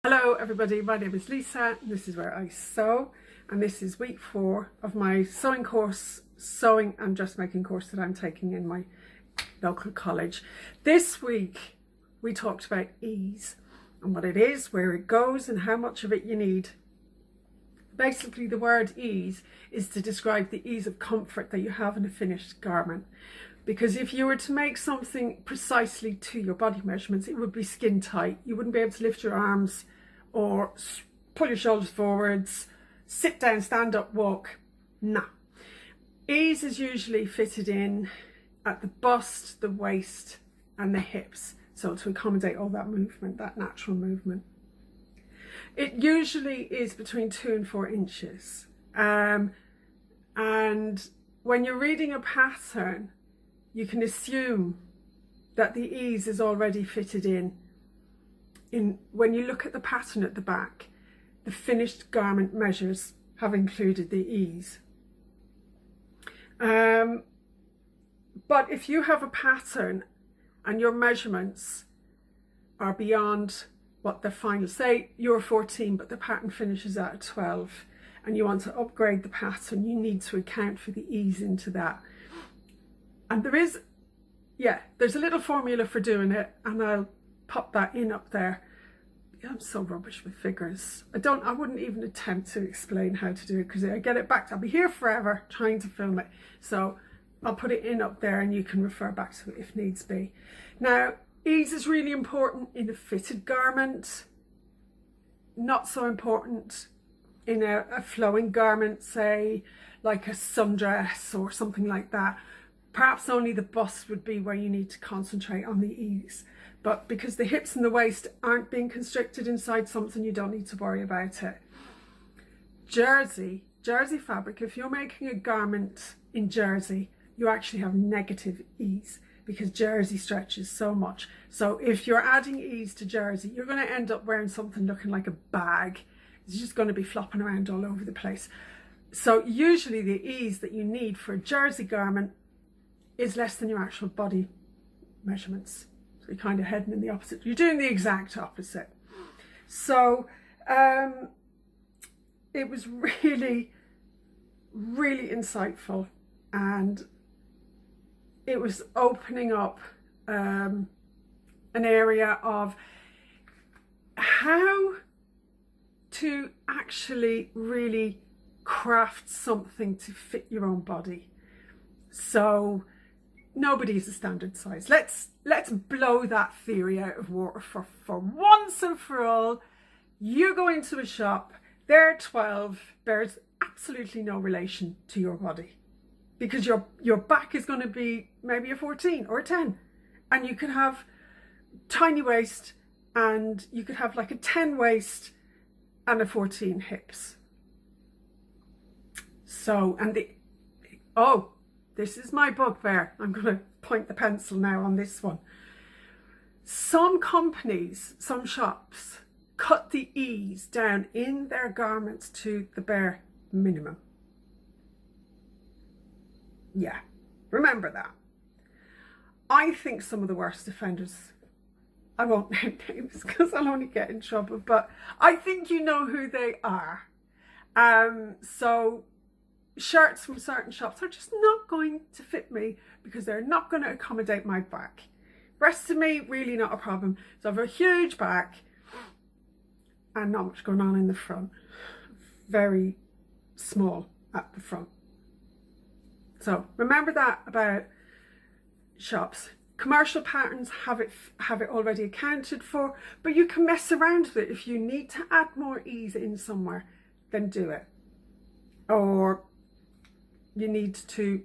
Hello everybody, my name is Lisa and this is where I sew, and this is week 4 of my sewing course, sewing and dressmaking course that I'm taking in my local college. This week we talked about ease and what it is, where it goes and how much of it you need. Basically the word ease is to describe the ease of comfort that you have in a finished garment. Because if you were to make something precisely to your body measurements, it would be skin tight. You wouldn't be able to lift your arms or pull your shoulders forwards, sit down, stand up, walk. No. Ease is usually fitted in at the bust, the waist and the hips. So to accommodate all that movement, that natural movement. It usually is between 2 and 4 inches. And when you're reading a pattern, you can assume that the ease is already fitted in. When you look at the pattern at the back, the finished garment measures have included the ease. But if you have a pattern and your measurements are beyond what the final, say you're 14 but the pattern finishes at a 12 and you want to upgrade the pattern, you need to account for the ease into that. And there's a little formula for doing it, and I'll pop that in up there. I'm so rubbish with figures. I wouldn't even attempt to explain how to do it because I get it back. I'll be here forever trying to film it. So I'll put it in up there and you can refer back to it if needs be. Now, ease is really important in a fitted garment. Not so important in a flowing garment, say like a sundress or something like that. Perhaps only the bust would be where you need to concentrate on the ease. But because the hips and the waist aren't being constricted inside something, you don't need to worry about it. Jersey fabric, if you're making a garment in jersey, you actually have negative ease because jersey stretches so much. So if you're adding ease to jersey, you're going to end up wearing something looking like a bag. It's just going to be flopping around all over the place. So usually the ease that you need for a jersey garment is less than your actual body measurements. So you're kind of heading in the opposite. You're doing the exact opposite. So it was really, really insightful, and it was opening up an area of how to actually really craft something to fit your own body. So nobody's a standard size. Let's blow that theory out of water for once and for all. You go into a shop, their 12 bears absolutely no relation to your body because your back is going to be maybe a 14 or a 10, and you could have tiny waist and you could have like a 10 waist and a 14 hips. So, this is my bugbear. I'm going to point the pencil now on this one. Some companies, some shops, cut the ease down in their garments to the bare minimum. Yeah, remember that. I think some of the worst offenders, I won't name names because I'll only get in trouble, but I think you know who they are. So shirts from certain shops are just not going to fit me because they're not going to accommodate my back. Rest of me, really not a problem. So I have a huge back and not much going on in the front. Very small at the front. So remember that about shops. Commercial patterns have it already accounted for, but you can mess around with it. If you need to add more ease in somewhere, then do it. Or you need to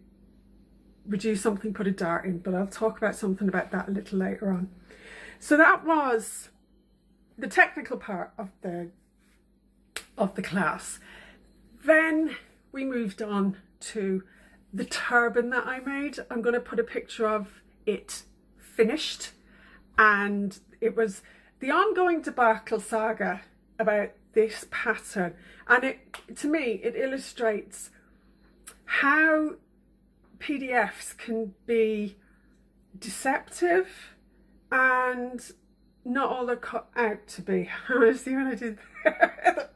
reduce something, put a dart in, but I'll talk about something about that a little later on. So that was the technical part of the class. Then we moved on to the turban that I made. I'm going to put a picture of it finished, and it was the ongoing debacle saga about this pattern, and to me it illustrates how PDFs can be deceptive and not all they're cut out to be. See what I did there?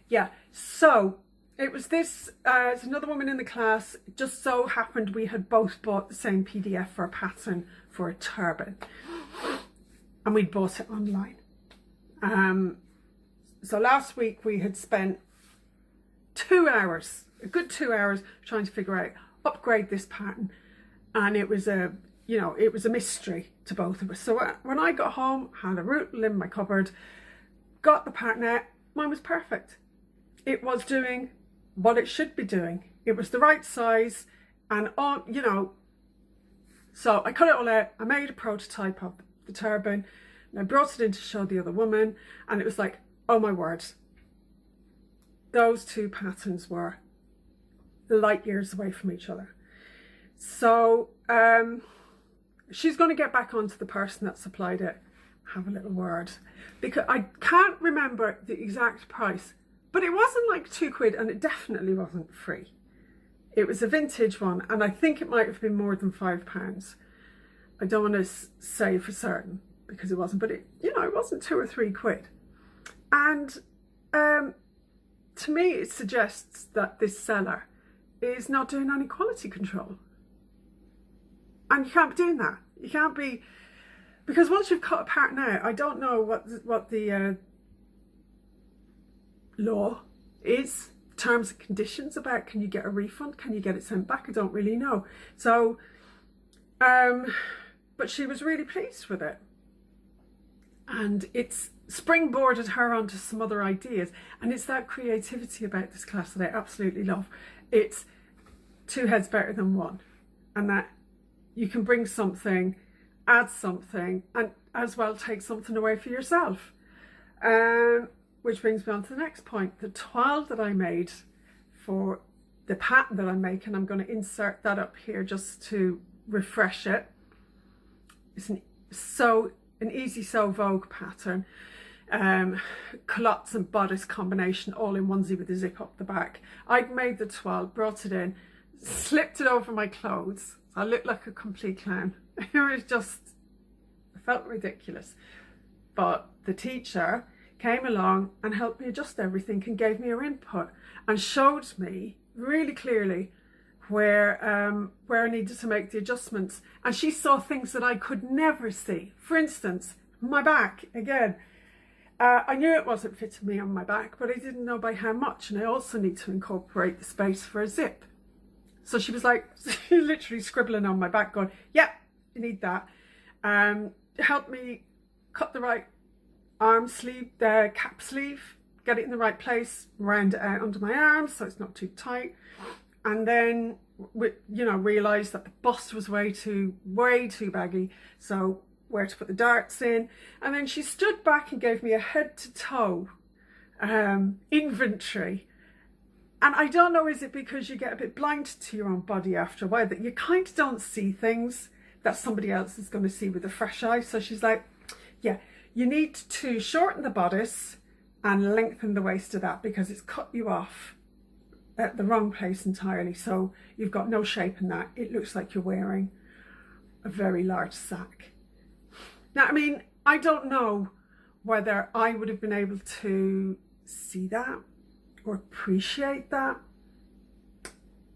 Yeah, so it was this, it's another woman in the class. It just so happened we had both bought the same PDF for a pattern for a turban, and we'd bought it online. So last week we had spent 2 hours, a good 2 hours, trying to figure out, upgrade this pattern, and it was a, you know, it was a mystery to both of us. So when I got home, had a rootle in my cupboard, got the pattern out, mine was perfect. It was doing what it should be doing. It was the right size, and all, you know. So I cut it all out, I made a prototype of the turban, and I brought it in to show the other woman, and it was like, oh my word, those two patterns were light years away from each other. So she's going to get back onto the person that supplied it, have a little word, because I can't remember the exact price, but it wasn't like £2, and it definitely wasn't free. It was a vintage one, and I think it might have been more than £5. I don't want to say for certain because it wasn't, but it, you know, it wasn't £2 or £3. And to me, it suggests that this seller is not doing any quality control. And you can't be doing that. You can't be, because once you've cut a pattern out, I don't know what the law is, terms and conditions about, can you get a refund? Can you get it sent back? I don't really know. So, but she was really pleased with it. And it's springboarded her onto some other ideas. And it's that creativity about this class that I absolutely love. It's two heads better than one. And that you can bring something, add something, and as well take something away for yourself. Which brings me on to the next point. The toile that I made for the pattern that I'm making, I'm going to insert that up here just to refresh it. It's an easy sew Vogue pattern, culottes and bodice combination, all in onesie with a zip up the back. I'd made the toile, brought it in, slipped it over my clothes. I looked like a complete clown. It was just, it felt ridiculous. But the teacher came along and helped me adjust everything and gave me her input and showed me really clearly where I needed to make the adjustments. And she saw things that I could never see. For instance, my back, again. I knew it wasn't fitting me on my back, but I didn't know by how much. And I also need to incorporate the space for a zip. So she was like, literally scribbling on my back going, yeah, you need that. Help me cut the right arm sleeve, the cap sleeve, get it in the right place, round it out under my arms so it's not too tight. And then, you know, realised that the bust was way too baggy, so where to put the darts in. And then she stood back and gave me a head to toe inventory. And I don't know, is it because you get a bit blind to your own body after a while that you kind of don't see things that somebody else is going to see with a fresh eye? So she's like, yeah, you need to shorten the bodice and lengthen the waist of that because it's cut you off at the wrong place entirely. So you've got no shape in that. It looks like you're wearing a very large sack. Now, I mean, I don't know whether I would have been able to see that or appreciate that,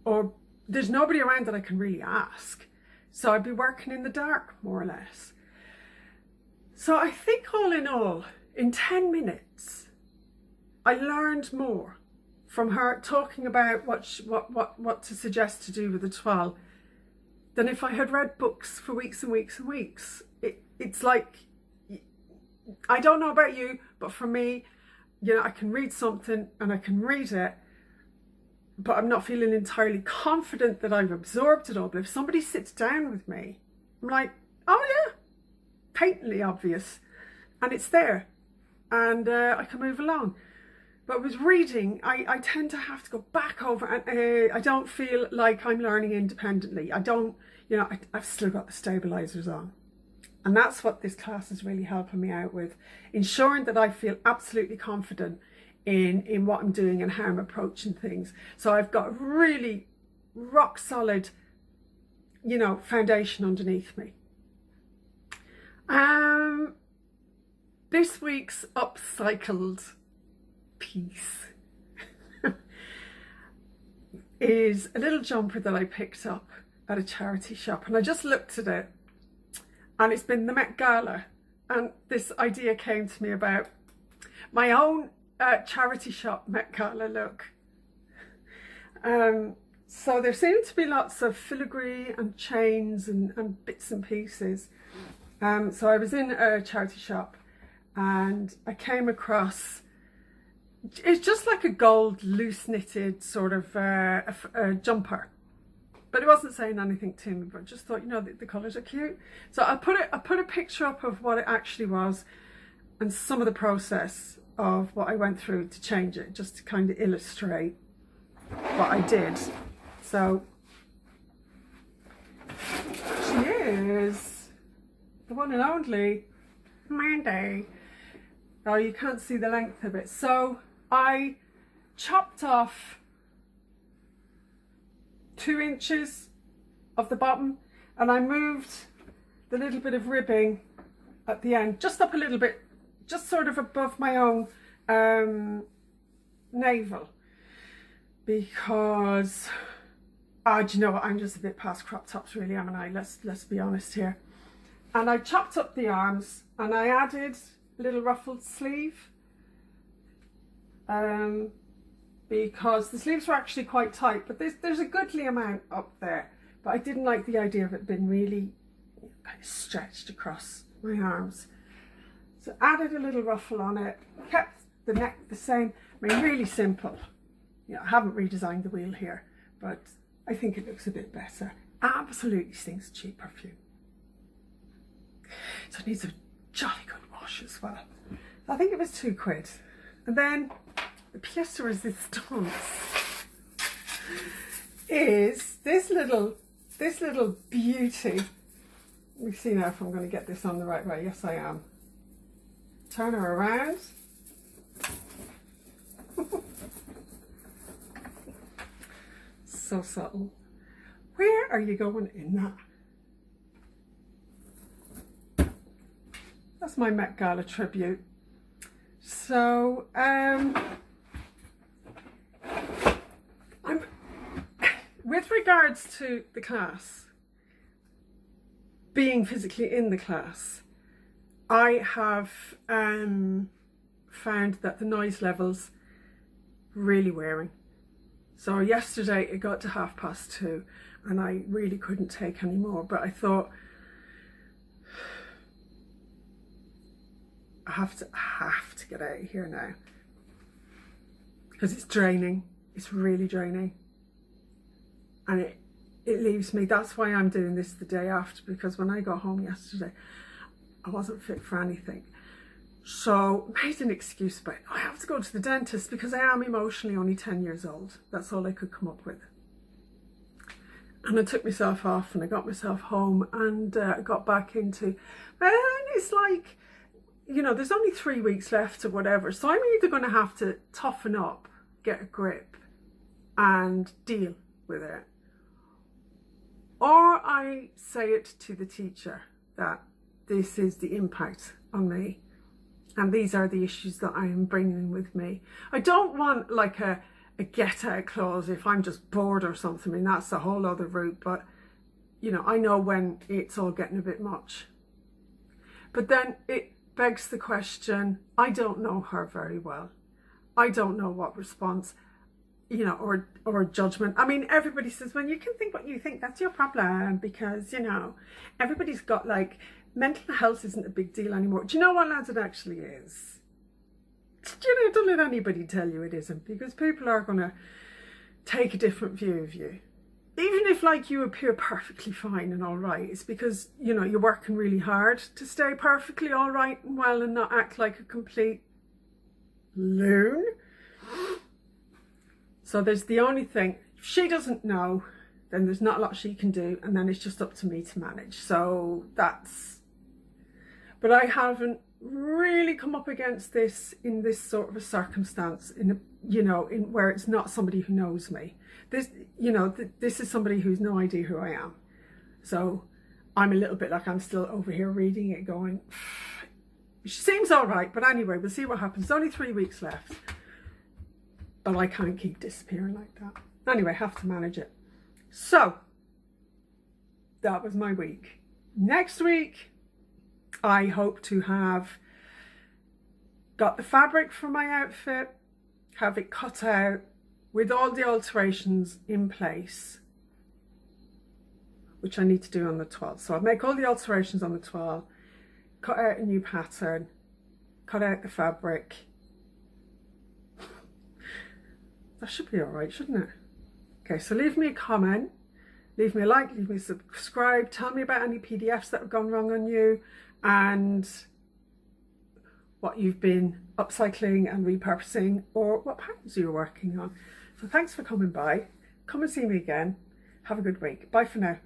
or there's nobody around that I can really ask. So I'd be working in the dark, more or less. So I think all in all, in 10 minutes, I learned more from her talking about what to suggest to do with the toile than if I had read books for weeks and weeks and weeks. It's like, I don't know about you, but for me, you know, I can read something and I can read it, but I'm not feeling entirely confident that I've absorbed it all. But if somebody sits down with me, I'm like, oh yeah, patently obvious, and it's there, and I can move along. But with reading, I tend to have to go back over, and I don't feel like I'm learning independently. I don't, you know, I've still got the stabilizers on. And that's what this class is really helping me out with, ensuring that I feel absolutely confident in what I'm doing and how I'm approaching things. So I've got a really rock solid, you know, foundation underneath me. This week's upcycled piece is a little jumper that I picked up at a charity shop, and I just looked at it, and it's been the Met Gala, and this idea came to me about my own charity shop Met Gala look. So there seemed to be lots of filigree and chains and bits and pieces. So I was in a charity shop and I came across, it's just like a gold loose knitted sort of a jumper, but it wasn't saying anything to me, but I just thought, you know, the colours are cute. So I put a picture up of what it actually was and some of the process of what I went through to change it, just to kind of illustrate what I did. So she is the one and only Mandy. Oh, you can't see the length of it. So I chopped off 2 inches of the bottom, and I moved the little bit of ribbing at the end just up a little bit, just sort of above my own navel, because do you know what, I'm just a bit past crop tops really, am I? Let's be honest here. And I chopped up the arms and I added a little ruffled sleeve, because the sleeves were actually quite tight, but there's a goodly amount up there, but I didn't like the idea of it being really kind of stretched across my arms. So added a little ruffle on it, kept the neck the same. I mean, really simple. You know, I haven't redesigned the wheel here, but I think it looks a bit better. Absolutely stinks of cheap perfume. So it needs a jolly good wash as well. I think it was £2. And then the pièce de résistance is this little beauty. Let me see now if I'm going to get this on the right way. Yes, I am. Turn her around. So subtle. Where are you going in that? That's my Met Gala tribute. So with regards to the class, being physically in the class, I have found that the noise levels really wearing. So yesterday it got to 2:30 and I really couldn't take any more, but I thought I have to get out of here now, because it's draining. It's really draining, and it leaves me. That's why I'm doing this the day after, because when I got home yesterday I wasn't fit for anything. So I made an excuse, but I have to go to the dentist because I am emotionally only 10 years old. That's all I could come up with. And I took myself off and I got myself home and got back into, and it's like, you know, there's only 3 weeks left or whatever. So I'm either going to have to toughen up, get a grip and deal with it, or I say it to the teacher that this is the impact on me and these are the issues that I am bringing with me. I don't want like a get out clause if I'm just bored or something. I mean, that's a whole other route, but you know, I know when it's all getting a bit much. But then it begs the question, I don't know her very well. I don't know what response, you know, or judgment. I mean, everybody says, when you can think what you think, that's your problem, because, you know, everybody's got like, mental health isn't a big deal anymore. Do you know what, lads, it actually is? You know, don't let anybody tell you it isn't, because people are going to take a different view of you. Even if like you appear perfectly fine and all right, it's because, you know, you're working really hard to stay perfectly all right and well and not act like a complete loon. So there's the only thing, if she doesn't know, then there's not a lot she can do, and then it's just up to me to manage. So that's, but I haven't really come up against this in this sort of a circumstance, in a, you know, in where it's not somebody who knows me. This, you know, this is somebody who's no idea who I am. So I'm a little bit like, I'm still over here reading it going, Which seems all right, but anyway, we'll see what happens. There's only 3 weeks left. But I can't keep disappearing like that. Anyway, have to manage it. So, that was my week. Next week, I hope to have got the fabric for my outfit, have it cut out with all the alterations in place, which I need to do on the toile. So I'll make all the alterations on the toile, cut out a new pattern, cut out the fabric. That should be all right, shouldn't it? Okay, so leave me a comment, leave me a like, leave me a subscribe, tell me about any PDFs that have gone wrong on you and what you've been upcycling and repurposing, or what patterns you're working on. So thanks for coming by. Come and see me again. Have a good week. Bye for now.